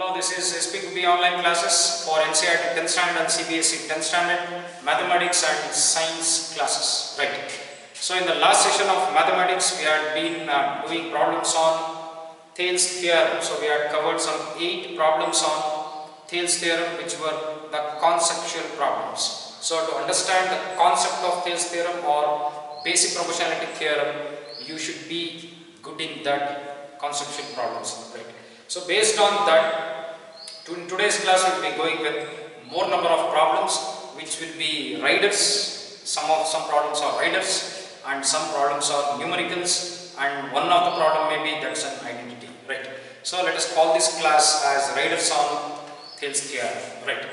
Hello, this is SP Gubbi online classes for Ncert 10th standard and Cbse 10th standard mathematics and science classes. Right. So in the last session of mathematics, we had been doing problems on Thales theorem. So we had covered some 8 problems on Thales theorem, which were the conceptual problems. So to understand the concept of Thales theorem or basic proportionality theorem, you should be good in that conceptual problems. Right. So based on that, in today's class we will be going with more number of problems, which will be riders. Some problems are riders and some problems are numericals, and one of the problem may be that's an identity. Right. So let us call this class as riders on Thales theorem. Right.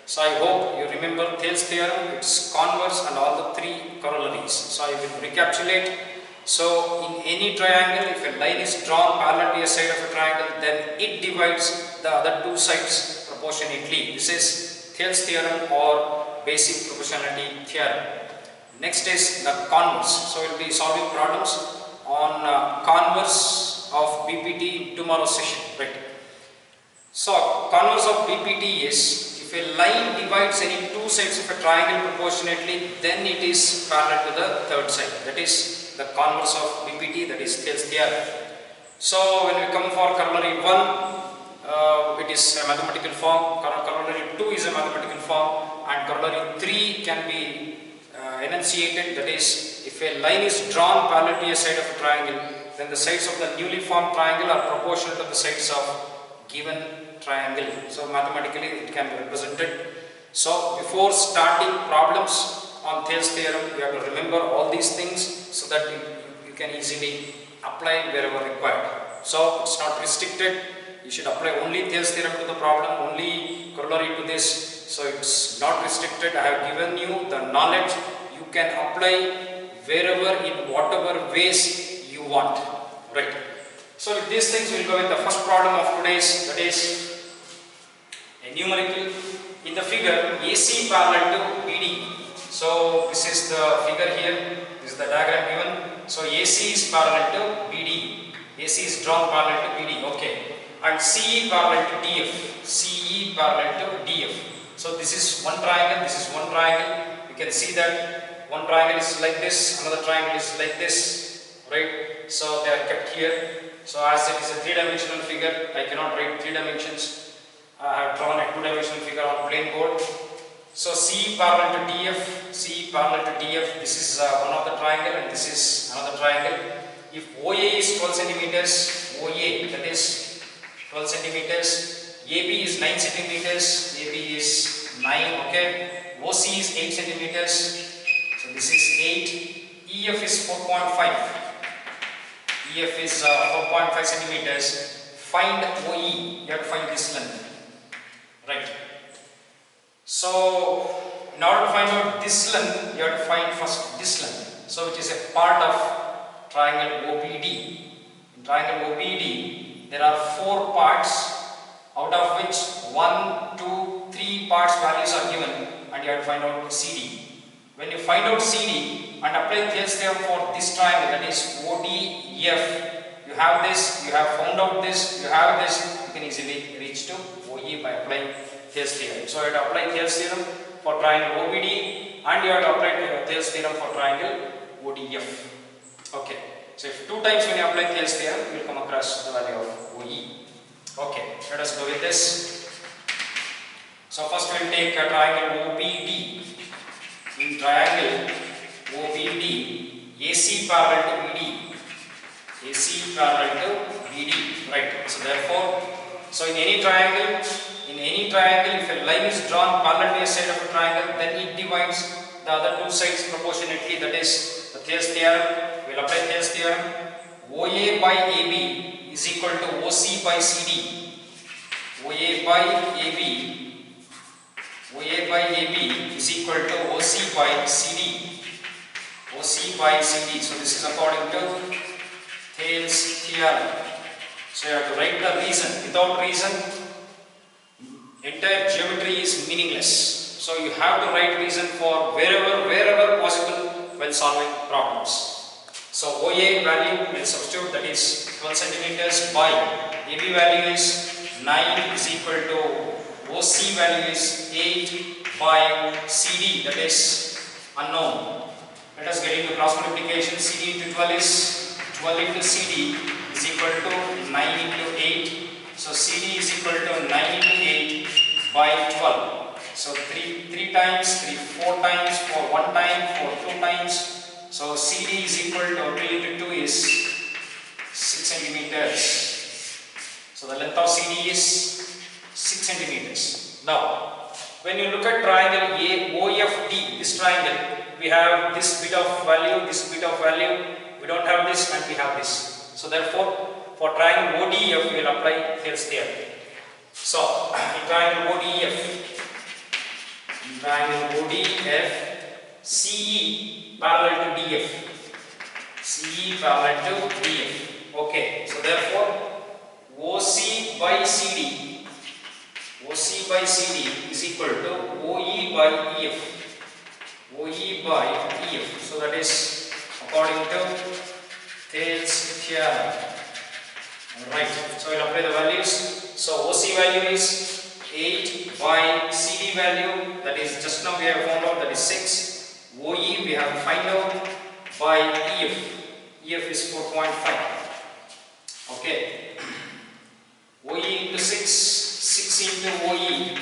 So I hope you remember Thales theorem, its converse and all the 3 corollaries. So I will recapitulate. So in any triangle, if a line is drawn parallel to a side of a triangle, then it divides the other 2 sides proportionately. This is Thales theorem or basic proportionality theorem. Next is the converse. So we will be solving problems on converse of BPT in tomorrow's session. Right. So converse of BPT is, if a line divides any 2 sides of a triangle proportionately, then it is parallel to the 3rd side. That is the converse of BPT, that is Thales theorem. So when we come for corollary 1, it is a mathematical form, corollary 2 is a mathematical form, and corollary 3 can be enunciated. That is, if a line is drawn parallel to a side of a triangle, then the sides of the newly formed triangle are proportional to the sides of given triangle. So mathematically it can be represented. So before starting problems on Thales theorem, you have to remember all these things so that you can easily apply wherever required. So it's not restricted. You should apply only Thales theorem to the problem, only corollary to this. So it's not restricted. I have given you the knowledge. You can apply wherever, in whatever ways you want. Right. So with these things, we will go with the first problem of today's, that is a numerical. In the figure, AC parallel to BD. So this is the figure here, this is the diagram given. So AC is parallel to BD, AC is drawn parallel to BD, okay. And CE parallel to DF, CE parallel to DF. So this is one triangle, this is one triangle. You can see that one triangle is like this, another triangle is like this, right. So they are kept here. So as it is a 3-dimensional figure, I cannot write 3 dimensions. I have drawn a 2-dimensional figure on plain board. So CE parallel to DF, CE parallel to DF, this is one of the triangle and this is another triangle. If OA is 12 centimeters, OA, that is 12 centimeters, AB is 9 centimeters, AB is 9, okay. OC is 8 centimeters, so this is 8. EF is 4.5, EF is 4.5 centimeters. Find OE, you have to find this length, right. So in order to find out this length, you have to find first this length. So which is a part of triangle OPD. In triangle OPD, there are 4 parts, out of which 1, 2, 3 parts values are given, and you have to find out CD. When you find out CD and apply Thales theorem for this triangle, that is ODF, you have this, you have found out this, you have this, you can easily reach to OE by applying Thales theorem. So you have to apply Thales theorem for triangle OBD and you have to apply Thales theorem for triangle ODF. Okay. So if 2 times when you apply Thales theorem, you will come across the value of OE. Okay. Let us go with this. So first we will take a triangle OBD. In triangle OBD, AC parallel to BD. AC parallel to BD. Right. So therefore, so in any triangle, if a line is drawn parallel to a side of a triangle, then it divides the other 2 sides proportionately. That is the Thales theorem. We will apply Thales theorem. OA by AB is equal to OC by CD. OA by AB is equal to OC by CD. OC by CD. So this is according to Thales theorem. So you have to write the reason. Without reason, entire geometry is meaningless. So you have to write reason for wherever possible when solving problems. So OA value will substitute, that is 12 centimeters by AB value is 9 is equal to OC value is 8 by CD, that is unknown. Let us get into cross multiplication. CD into 12 is 12 into CD is equal to 9 into 8. So CD is equal to 9 into 8 by 12. So 3 times, 4 times, 1 time, 2 times. So CD is equal to 3 into 2 is 6 centimeters. So the length of CD is 6 centimeters. Now, when you look at triangle OFD, this triangle, we have this bit of value, this bit of value. We don't have this and we have this. So therefore, for triangle ODF, we will apply Thales theorem. So, in triangle ODF, CE parallel to DF. CE parallel to DF. Okay, so therefore, OC by CD is equal to OE by EF. OE by EF. So that is according to Thales theorem. Right. So we will apply the values. So OC value is 8 by CD value, that is just now we have found out, that is 6. OE we have to find out by EF. EF is 4.5. Okay. OE into 6 into OE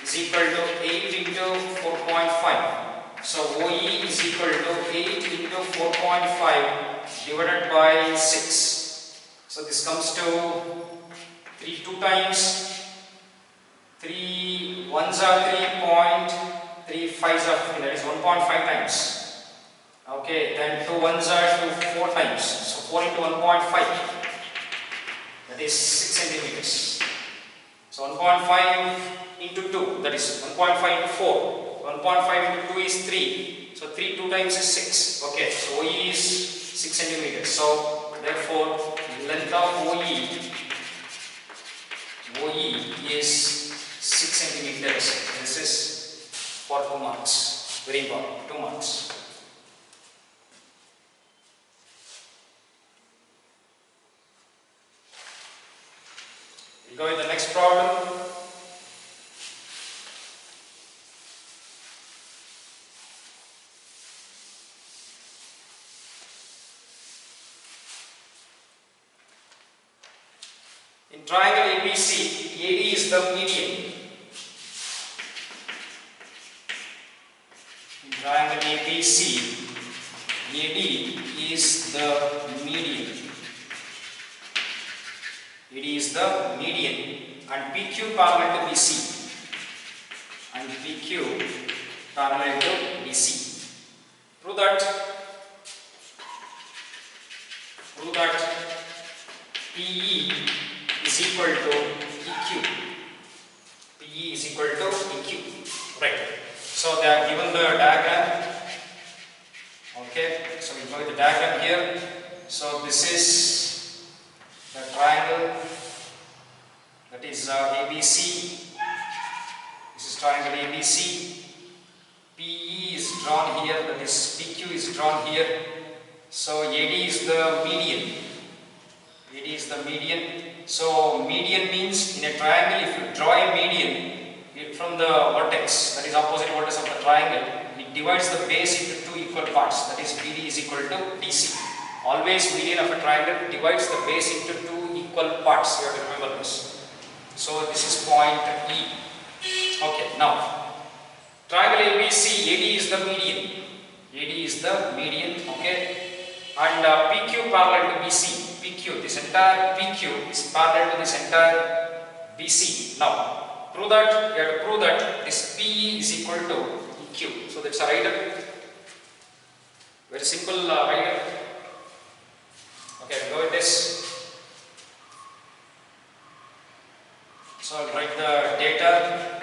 is equal to 8 into 4.5. So OE is equal to 8 into 4.5 divided by 6. So this comes to 3 2 times. 3 1s are 3, 3 5s are 3, that is 1.5 times. Okay, then 2 1s are 4 times. So 4 into 1.5, that is 6 centimeters. So 1.5 into 2, that is 1.5 into 4. 1.5 into 2 is 3. So 3 2 times is 6. Okay, so OE is 6 centimeters. So therefore, length of OE is 6 centimeters. This is for 2 marks. Very important, 2 marks. We go with the next problem. In triangle ABC, AD is the median. In triangle ABC, AD is the median. AD is the median and PQ parallel to BC. And PQ parallel to BC. Prove that PE is equal to EQ. PE is equal to EQ. Right. So they are given the diagram. Okay. So we go with the diagram here. So this is the triangle, that is ABC. This is triangle ABC. PE is drawn here, that is PQ is drawn here. So AD is the median. AD is the median. So median means in a triangle, if you draw a median from the vertex, that is opposite vertex of the triangle, it divides the base into 2 equal parts, that is BD is equal to DC. Always median of a triangle divides the base into 2 equal parts. You have to remember this. So this is point E. Okay, now triangle ABC, AD is the median. AD is the median, okay, and PQ parallel to BC. PQ, this entire PQ is parallel to this entire BC. Now, prove that, you have to prove that this PE is equal to EQ. So that's a rider. Very simple rider. Okay, go with this. So I'll write the data.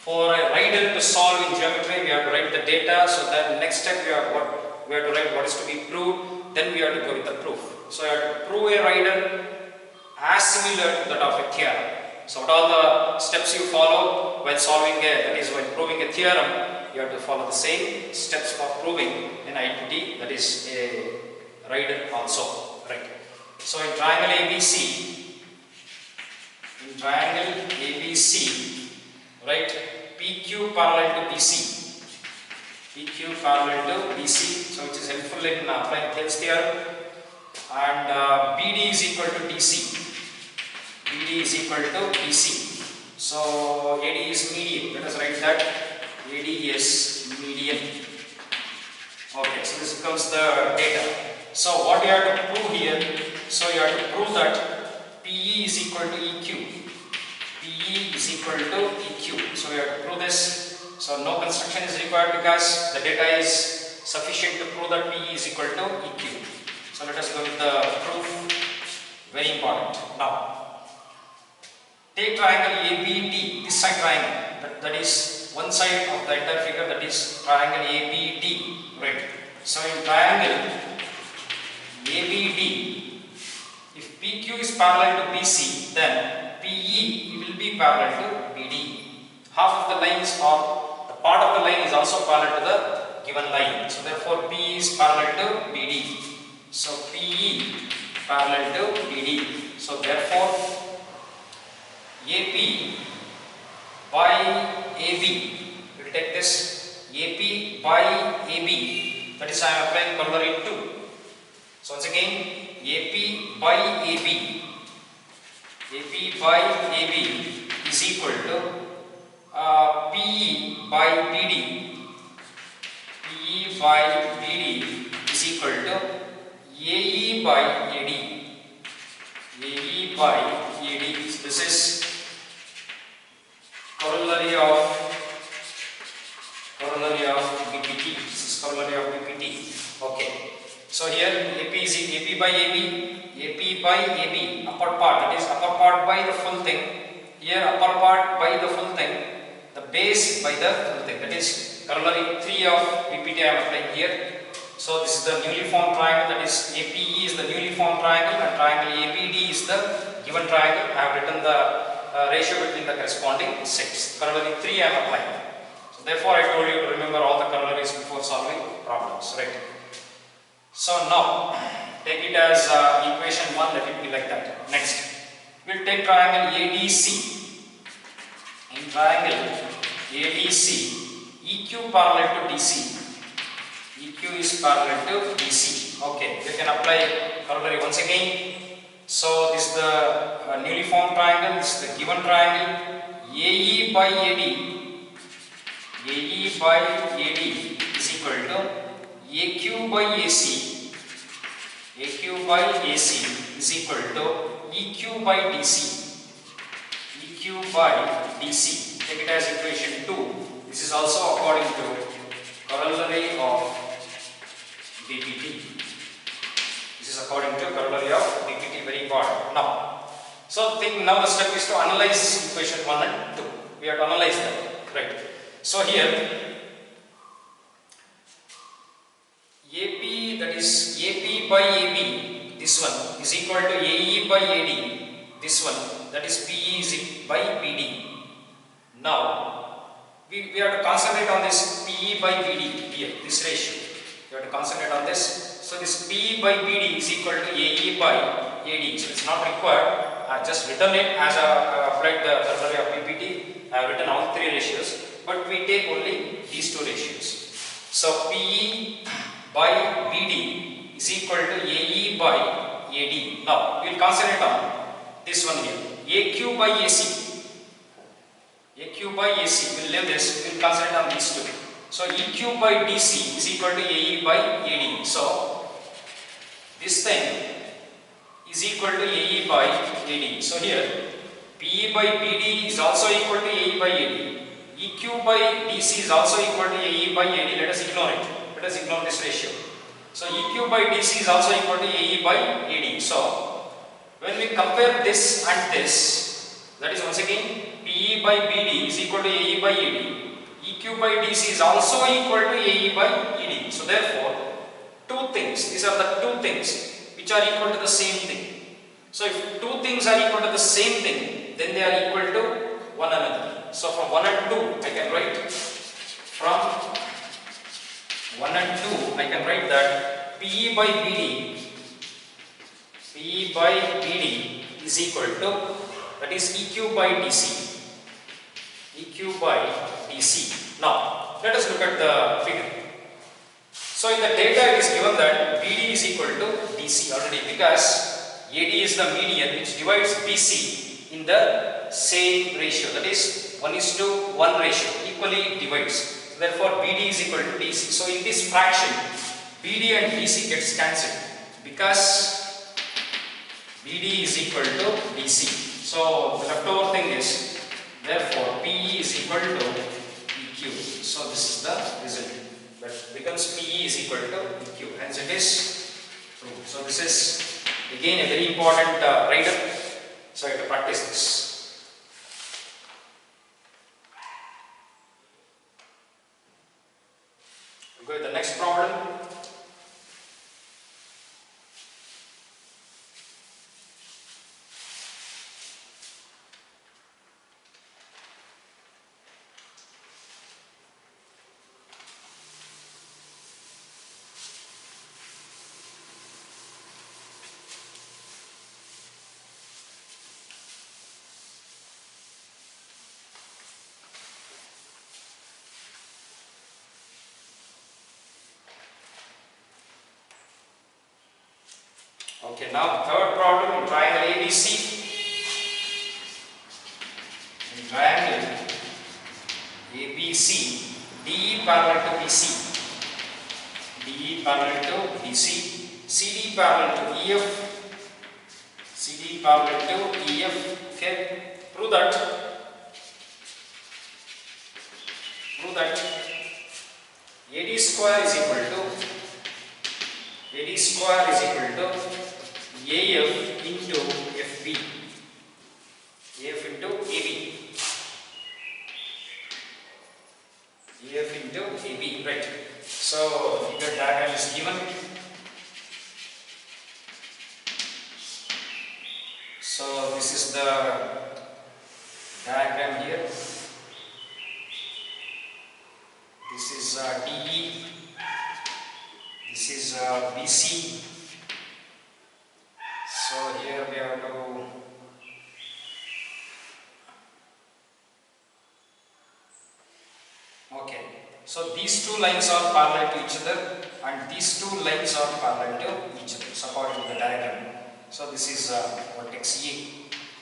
For a rider to solve in geometry, we have to write the data. So then next step we have to write what is to be proved. Then we have to go with the proof. So you have to prove a rider as similar to that of a theorem. So what all the steps you follow while solving that is while proving a theorem, you have to follow the same steps for proving an identity, that is a rider also. Right. So in triangle ABC, in triangle ABC, right, PQ parallel to BC, PQ parallel to BC, so which is helpful in applying Thales theorem, and BD is equal to DC, BD is equal to DC, so AD is median, let us write that, AD is median. Okay, so this becomes the data. So what you have to prove here, so you have to prove that PE is equal to EQ, PE is equal to EQ, so you have to prove this. So no construction is required because the data is sufficient to prove that PE is equal to EQ. So let us go with the proof, very important. Now, take triangle ABD, this side triangle, that is one side of the entire figure, that is triangle ABD, right. So in triangle ABD, if PQ is parallel to BC, then PE will be parallel to BD. Half of the lines or the part of the line is also parallel to the given line. So therefore PE is parallel to BD. So PE parallel to BD. So therefore AP by AB, we will take this AP by AB, that is I am applying corollary 2. So once again, AP by AB, AP by AB is equal to PE by BD, PE by BD is equal to AE by AD, AE by AD. So this is corollary of BPT. This is corollary of BPT. Okay. So here AP is AP by AB, upper part, that is upper part by the full thing. Here upper part by the full thing, the base by the full thing. That is corollary 3 of BPT I am applying here. So this is the newly formed triangle, that is APE is the newly formed triangle and triangle ABD is the given triangle. I have written the ratio between the corresponding sets. Corollary 3 I am applying. So therefore I told you to remember all the corollaries before solving problems, right? So now take it as equation 1, let it be like that. Next, we will take triangle ADC. In triangle ADC, EQ parallel to DC. EQ is parallel to DC. Okay, we can apply corollary once again. So this is the newly formed triangle, this is the given triangle. AE by AD, AE by AD is equal to AQ by AC, AQ by AC is equal to EQ by DC, EQ by DC. Take it as equation 2. This is also according to corollary of BPT. This is according to corollary of BPT, very important. Now, so now the step is to analyze equation 1 and 2. We have to analyze that, right? So here AP, that is AP by AB, this one is equal to AE by AD, this one, that is PE is by PD. Now we have to concentrate on this PE by BD here, this ratio. We have to concentrate on this. So this PE by BD is equal to AE by AD. So it's not required. I have just written it as I applied the corollary of BPT. I have written all 3 ratios, but we take only these 2 ratios. So PE by BD is equal to AE by AD. Now we will concentrate on this one here. AQ by AC. AQ by AC, we will leave this, we will concentrate on these 2. So EQ by DC is equal to AE by AD. So this thing is equal to AE by AD. So here PE by BD is also equal to AE by AD. EQ by DC is also equal to AE by AD. Let us ignore it. Let us ignore this ratio. So EQ by DC is also equal to AE by AD. So when we compare this and this, that is once again PE by BD is equal to AE by AD. EQ by DC is also equal to AE by AD. So therefore, 2 things, these are the 2 things which are equal to the same thing. So if 2 things are equal to the same thing, then they are equal to one another. So from 1 and 2 I can write, from 1 and 2 I can write that PE by BD is equal to, that is EQ by DC. EQ by DC. Now, let us look at the figure. So, in the data it is given that BD is equal to DC already, because AD is the median which divides BC in the same ratio, that is 1:1 ratio, equally divides. So, therefore, BD is equal to DC. So, in this fraction, BD and DC gets cancelled because BD is equal to DC. So, the leftover thing is, therefore, PE is equal to EQ. So, this is the result. That becomes PE is equal to EQ. Hence, it is proved. So, this is again a very important rider. So, I have to practice this. We'll go with the next problem. Okay, now third problem in triangle ABC. In triangle ABC, DE parallel to BC, DE parallel to BC, CD parallel to EF, CD parallel to EF. Okay, prove that AD square is equal to AF into FB, AF into AB, AF into AB, right? So, figure diagram is given. So, this is the diagram here. This is DE, this is BC. So here we have to okay. So these two lines are parallel to each other, and these two lines are parallel to each other. So according to the diagram. So this is vertex A.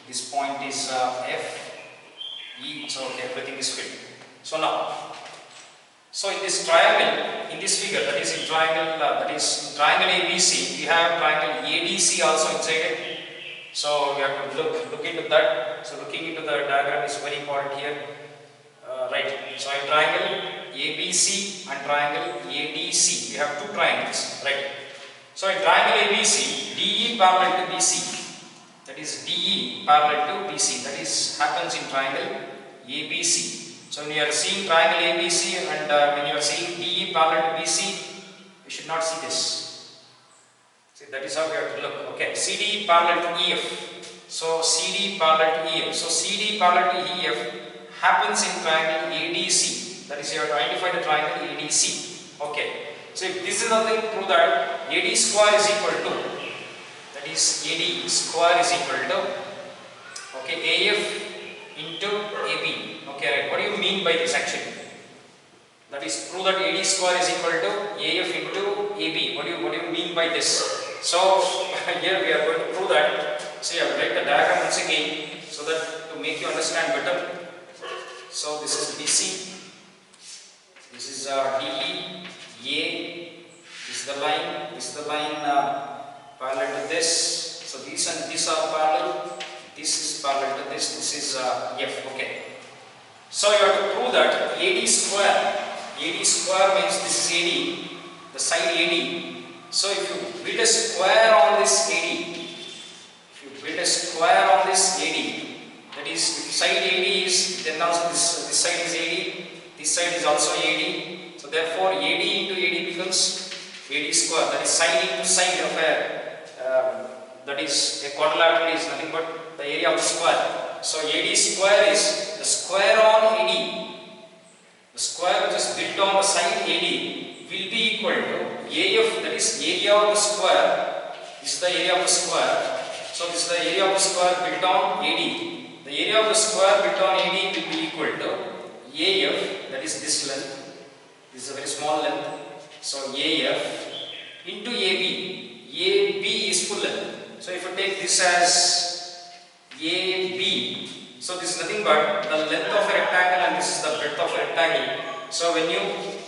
This point is F, E. So okay, everything is filled. So now. So in this triangle, in this figure, that is in triangle ABC, we have triangle ADC also inside it. So we have to look into that. So looking into the diagram is very important here. Right. So in triangle ABC and triangle ADC, we have two triangles. Right. So in triangle ABC, DE parallel to BC. That is DE parallel to BC. That is happens in triangle ABC. So when you are seeing triangle ABC and when you are seeing DE parallel to BC, you should not see this. See, that is how we have to look. Okay, CD parallel to EF. So CD parallel to EF. So CD parallel to EF happens in triangle ADC. That is, you have to identify the triangle ADC. Okay. So if this is nothing, prove that AD square is equal to, that is AD square is equal to, okay, AF into AB. Okay, right. What do you mean by this actually? That is, prove that AD square is equal to AF into AB. What do you mean by this? So here we are going to prove that. See, I will write the diagram once again so that to make you understand better. So this is BC. This is DE, A. This is the line parallel to this. So these and these are parallel. This is parallel to this. This is F. Okay. So you have to prove that AD square means this is AD, the side AD. So if you build a square on this AD, that is, if side AD is, then also this side is AD, this side is also AD. So therefore AD into AD becomes AD square. That is side into side of that is a quadrilateral is nothing but the area of the square. So AD square is the square on AD. The square which is built on the side AD will be equal to AF, that is area of the square. This is the area of the square. So this is the area of the square built on AD. area of the square built on AD will be equal to AF, that is this length. This is a very small length. So AF into AB. AB is full length. So if you take this as AB, so this is nothing but the length of a rectangle and this is the breadth of a rectangle. So when you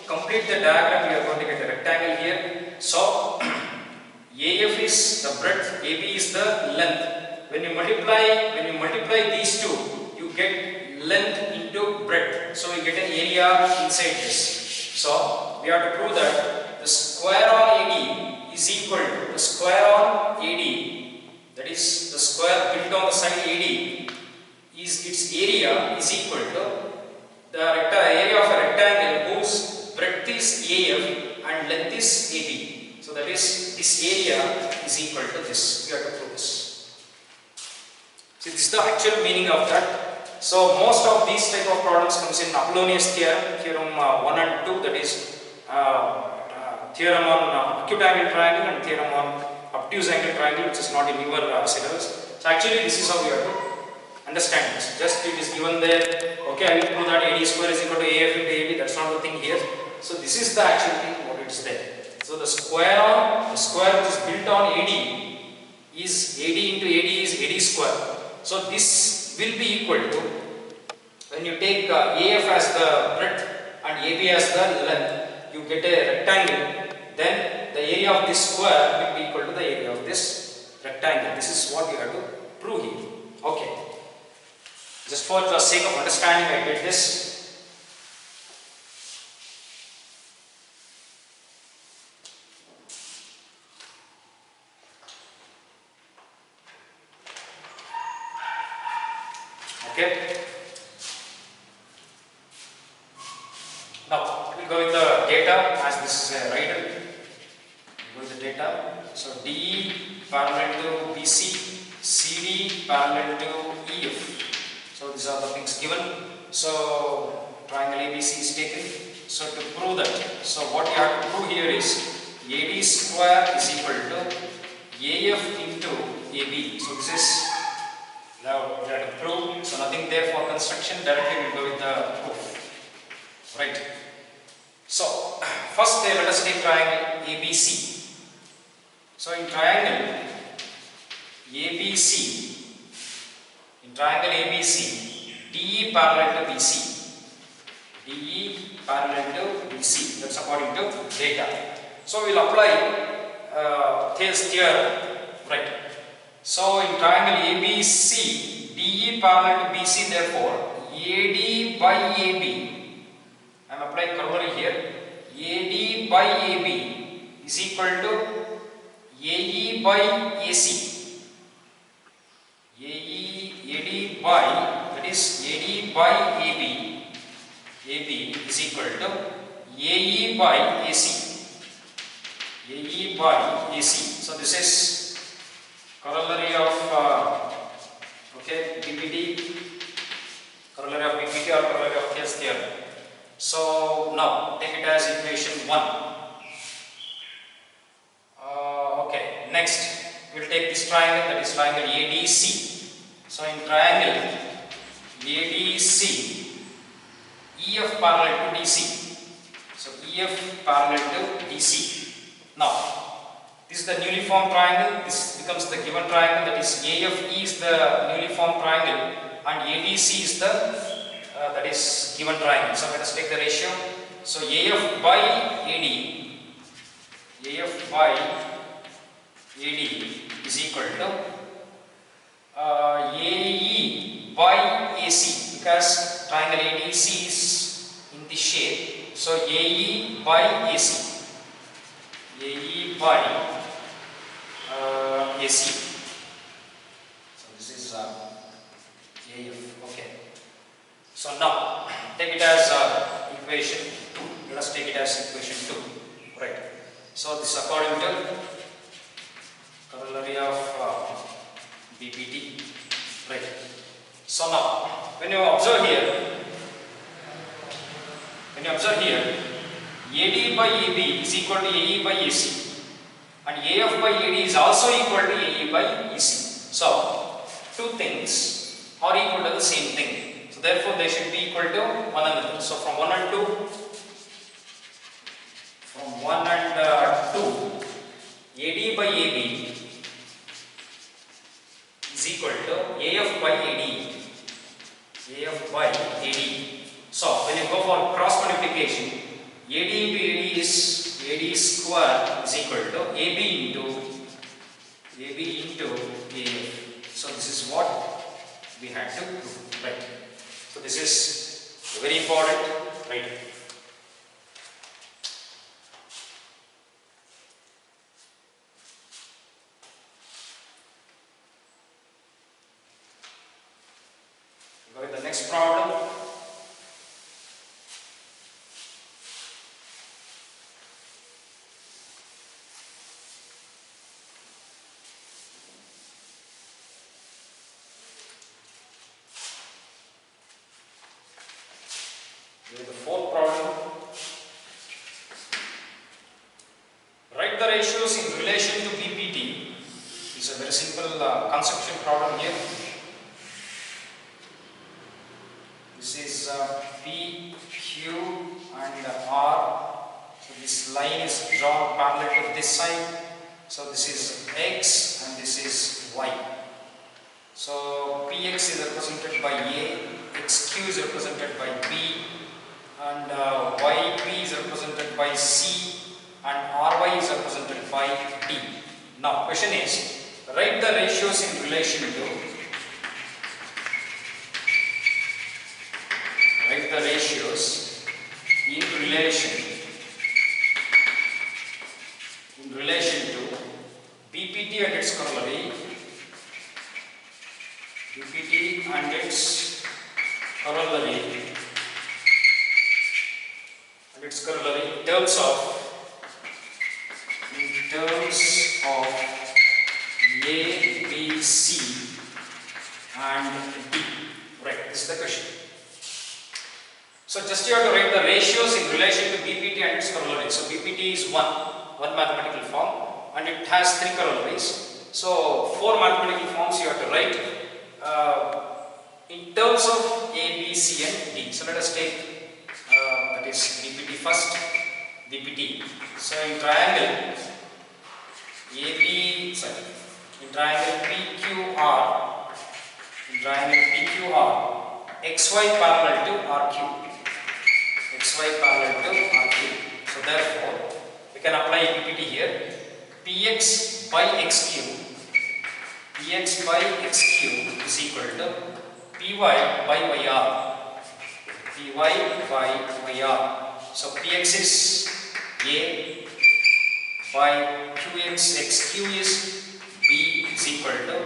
complete the diagram, you are going to get a rectangle here. So AF is the breadth, AB is the length. When you multiply these two, you get length into breadth. So you get an area inside this. So we have to prove that the square on AD is equal to the square on AD, that is the square built on the side AD, is its area is equal to the area of a rectangle whose breadth is AF and length is AB. So that is, this area is equal to this. We have to prove this. See, this is the actual meaning of that. So most of these type of problems comes in Apollonius theorem, theorem 1 and 2, that is theorem on acute angle triangle and theorem on obtuse angle triangle, which is not in your syllabus. So actually this is how we have to understand this. Just it is given there, okay, I will prove that AD square is equal to AF into AB, that's not the thing here. So this is the actual thing what it is there. So the square which is built on AD is AD into AD is AD square. So this will be equal to, when you take AF as the breadth and AB as the length, you get a rectangle, then the area of this square will be equal to the area of this rectangle. This is what you have to prove here. Okay. Just for the sake of understanding, I did this. Okay. Now we will go with the data, as this is a writer. Go with the data. So DE parallel to BC, CD parallel to EF. So these are the things given. So triangle ABC is taken. So to prove that, so what you have to prove here is AD square is equal to AF into AB. So this is now we have to prove. So nothing there for construction. Directly we will go with the proof. Right. So first let us take triangle ABC. So in triangle ABC, DE parallel to BC. DE parallel to BC. That's according to data. So we will apply Thales theorem. Right. So in triangle ABC, DE parallel to BC, therefore AD by AB. I am applying corollary here. AD by AB is equal to AE by AC. AD by, that is AD by AB. AB is equal to AE by AC. AE by AC. So this is corollary of BPT, corollary of BPT or corollary of Thales theorem. So now take it as equation 1. Okay, next we will take this triangle, that is triangle ADC. So in triangle ADC, EF parallel to DC. So EF parallel to DC. Now this is the newly formed triangle. This becomes the given triangle, that is AFE is the newly formed triangle and ADC is the that is given triangle. So let us take the ratio. So AF by AD, AF by AD is equal to AE by AC, because triangle ADC is in this shape. So AE by AC. AE by AC. So this is AF. Okay. So now take it as equation 2. Let us take it as equation 2. Right. So this is according to corollary of BPT. Right. So now when you observe here, AD by AB is equal to AE by AC and AF by AD is also equal to AE by AC. So two things are equal to the same thing. So therefore they should be equal to one another. So from 1 and 2, AD by AB is equal to AF by AD. AF by AD. So when you go for cross multiplication, AD into AD is AD square is equal to AB into AF. So this is what we had to do, right? So this is very important, right? Go with the next problem. The fourth problem. Write the ratios in relation to BPT. It's a very simple conceptual problem here. This is P, Q and R. So this line is drawn parallel to this side. So this is X and this is Y. So Px is represented by A, Xq is represented by B, and Yp is represented by C, and Ry is represented by D. Now question is, write the ratios in relation to BPT and its corollary, in terms of A, B, C and D. Right, this is the question. So just you have to write the ratios in relation to BPT and its corollary. So BPT is one mathematical form and it has 3 corollaries. So 4 mathematical forms you have to write in terms of A, B, C and D. So let us take that is BPT first. BPT. So in triangle PQR, XY parallel to RQ. So therefore, we can apply BPT here. PX by XQ is equal to PY by YR. So PX is A by QX, XQ is B is equal to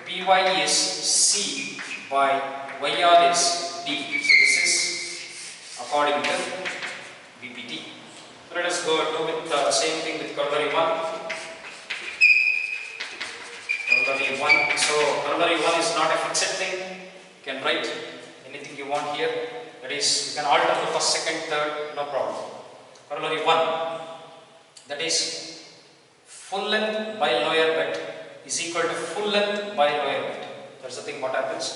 PY is C by YR is D. So this is according to BPT. So let us go do with the same thing with corollary 1. So corollary 1 is not a fixed thing. You can write anything you want here. That is, you can alter the first, second, third, no problem. Corollary 1, that is full length by lower bit is equal to full length by lower bit. That's the thing what happens.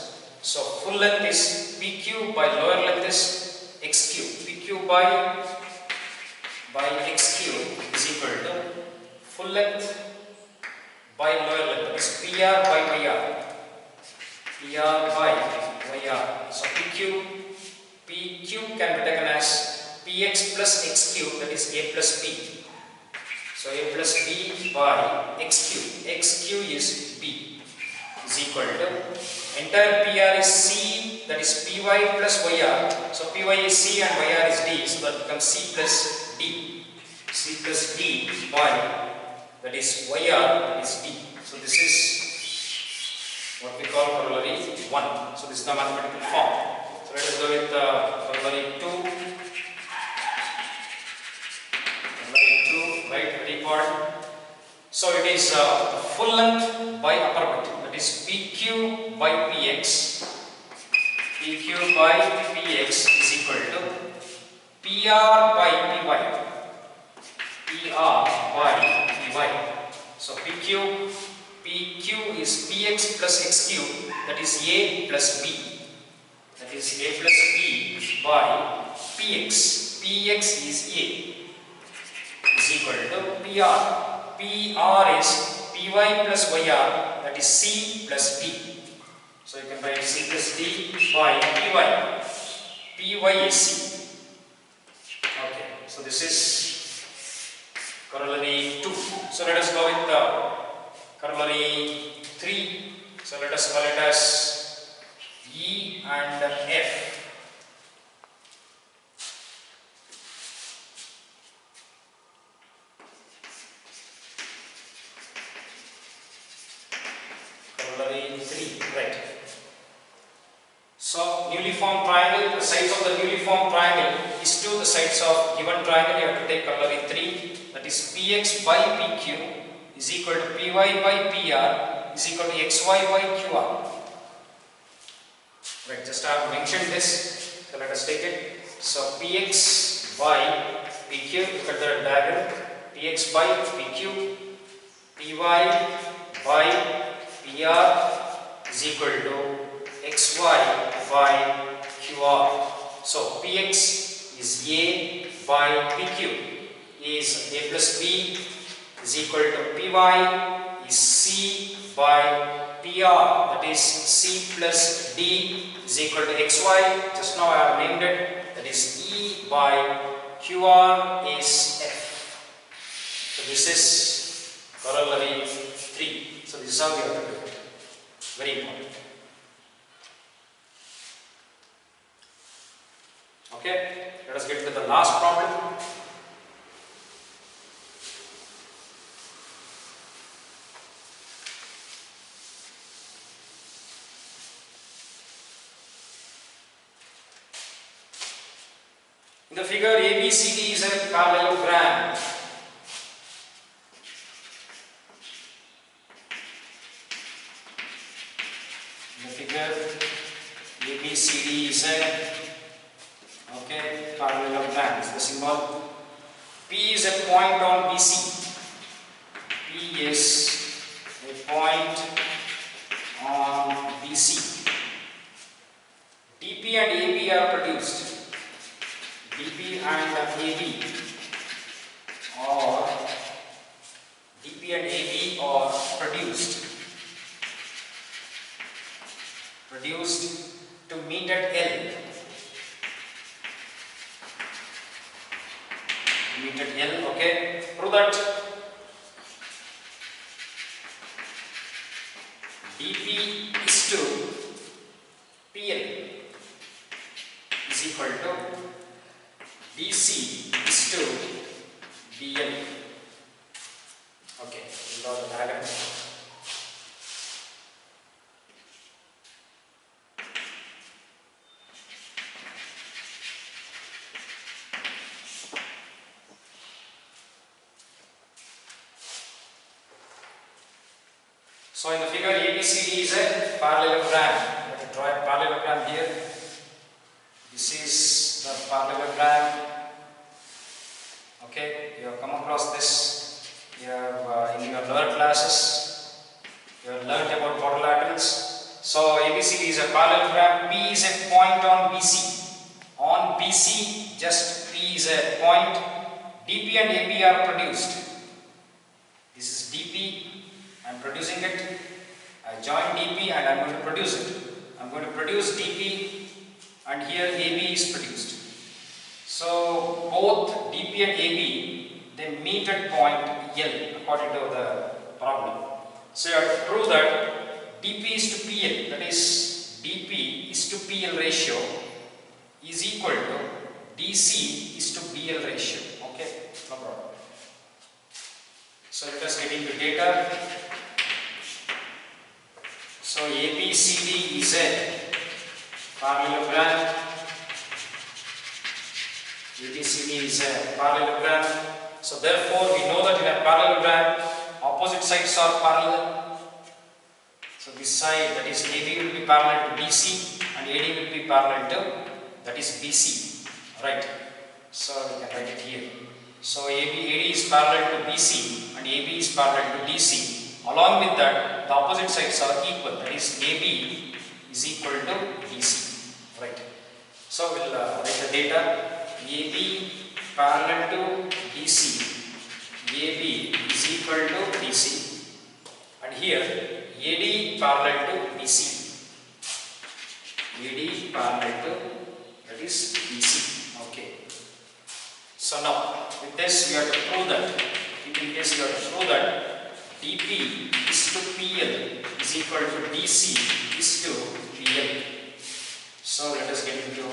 So full length is PQ by lower length is XQ. PQ by XQ is equal to full length by lower length, that is PR by YR. So PQ can be taken as PX plus XQ, that is A plus B. So A plus B by XQ. XQ is B is equal to entire PR is C, that is PY plus YR. So PY is C and YR is D, so that becomes C plus D. C plus D by, that is YR, that is D. So this is what we call corollary 1. So this is the mathematical form. So let us go with corollary 2. Right, very important. So it is full length by upper bit, that is PQ by PX. PQ by PX is equal to PR by PY. PR by PY. So PQ PQ is Px plus x cube, that is A plus B. That is A plus B by Px. Px is A is equal to PR. PR is Py plus Yr, that is C plus D. So you can write C plus D by Py. Py is C. Okay, so this is corollary 2. So let us go with the corollary 3. So let us call it as E and F. Corollary 3, right. So newly formed triangle, the sides of the newly formed triangle is to the sides of given triangle. You have to take corollary 3, that is Px by Pq is equal to Py by Pr is equal to Xy by Qr. Right, just I have mentioned this, so let us take it. So Px by Pq, look at the diagram, Px by Pq, Py by Pr is equal to Xy by Qr. So Px is A by Pq is A plus B is equal to Py is C by Pr, that is C plus D is equal to Xy. Just now I have named it, that is E by Qr is F. So this is corollary 3. So this is how we have to do it. Very important. Okay, let us get to the last problem. In the figure, ABCD is a parallelogram. In the figure, ABCD is a parallelogram. Is the symbol. P is a point on BC. P is a point on BC. DP and AB are produced. DP and AB are produced to meet at L. Meet at L, okay. Prove that DP is to PL is equal to DC is to BL. Okay, we got the diagram. So in the figure, ABCD is a parallelogram. Let me draw a parallelogram here. This is the parallelogram. Okay, you have come across this. You have in your lower classes, you have learned about quadrilaterals. So ABCD is a parallelogram. P is a point on BC. On BC, just P is a point. DP and AB are produced. This is DP. I am producing it. I join DP and I am going to produce it. I am going to produce DP and here AB is produced. So both DP and AB, they meet at point L according to the problem. So you have to prove that DP is to PL, that is DP is to PL ratio is equal to DC is to BL ratio. Okay, no problem. So let us get into data. So ABCD is a parallelogram. ABCD is a parallelogram. So therefore we know that in a parallelogram opposite sides are parallel. So this side, that is AB, will be parallel to BC and AD will be parallel to, that is BC. Right. So we can write it here. So AD is parallel to BC and AB is parallel to DC. Along with that, the opposite sides are equal, that is AB is equal to BC, right. So we'll write the data. AB parallel to BC, AB is equal to BC, and here AD parallel to BC, AD parallel to, that is BC, okay. So now with this we have to prove that, in case you have to prove that dP is to PL is equal to DC is to PL. So let us get into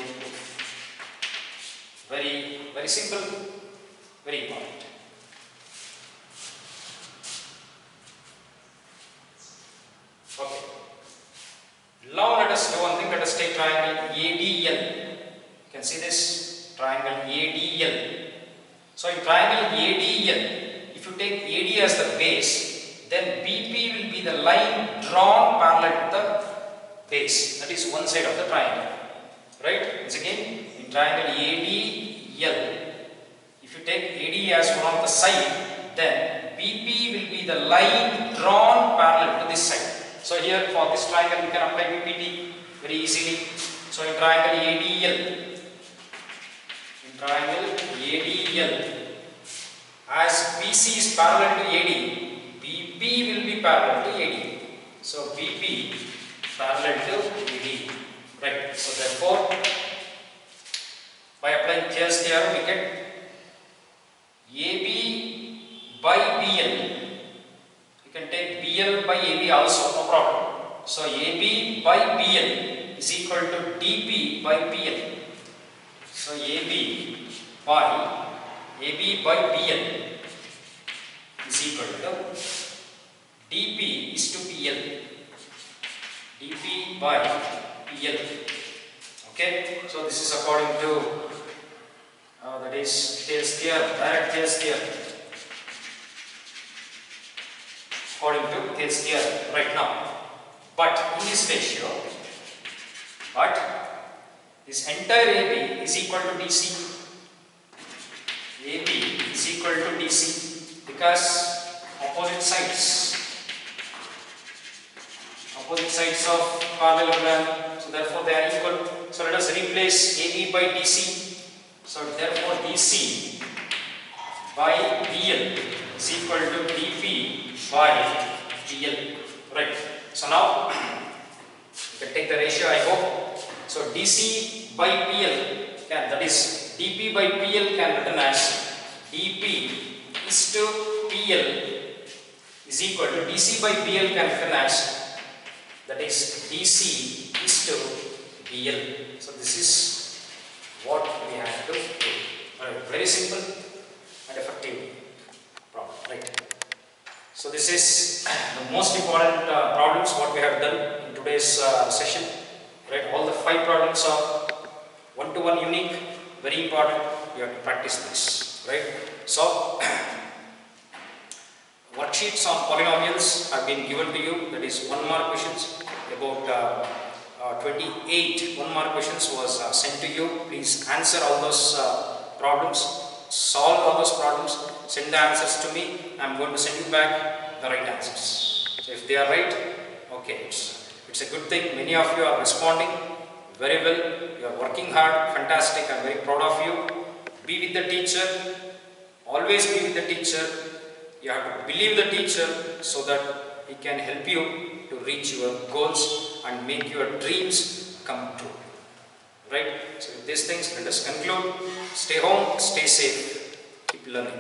very simple, very important. Okay. Now let us do one thing. Let us take triangle ADL. You can see this triangle ADL. So in triangle ADL, if you take AD as the base, then BP will be the line drawn parallel to the base. That is one side of the triangle. Right? Once again, in triangle ADL, if you take AD as one of the side, then BP will be the line drawn parallel to this side. So here for this triangle we can apply BPT very easily. So in triangle ADL, as BC is parallel to AD, BP will be parallel to AD. So BP parallel to AD. Right. So therefore, by applying Thales theorem, we get AB by BL. You can take BL by AB also, no problem. So AB by BL is equal to DP by PL. So AB by BL is equal to DP is to PL. DP by PL. Okay. So this is according to that is Thales theorem, direct Thales theorem. According to Thales theorem right now. But in this ratio, this entire AB is equal to DC. AB is equal to DC because opposite sides of parallelogram, so therefore they are equal. So let us replace AB by DC. So therefore DC by BL is equal to DP by BL. Right. So now you can take the ratio, I hope. So DC by PL can, that is DP by PL can written as DP is to PL is equal to DC by BL can written as, that is DC is to BL. So this is what we have to do. Right. Very simple and effective problem. Right. So this is the most important problems what we have done in today's session. Right. All the 5 problems are one-to-one unique. Very important. You have to practice this. Right. So worksheets on polynomials have been given to you. That is 1 mark questions. About 28 1 mark questions was sent to you. Please answer all those problems, solve all those problems, send the answers to me. I am going to send you back the right answers. So if they are right, okay, it's a good thing. Many of you are responding very well. You are working hard, fantastic. I am very proud of you. Be with the teacher. Always be with the teacher. You have to believe the teacher so that he can help you to reach your goals and make your dreams come true. Right? So with these things, let us conclude. Stay home, stay safe, keep learning.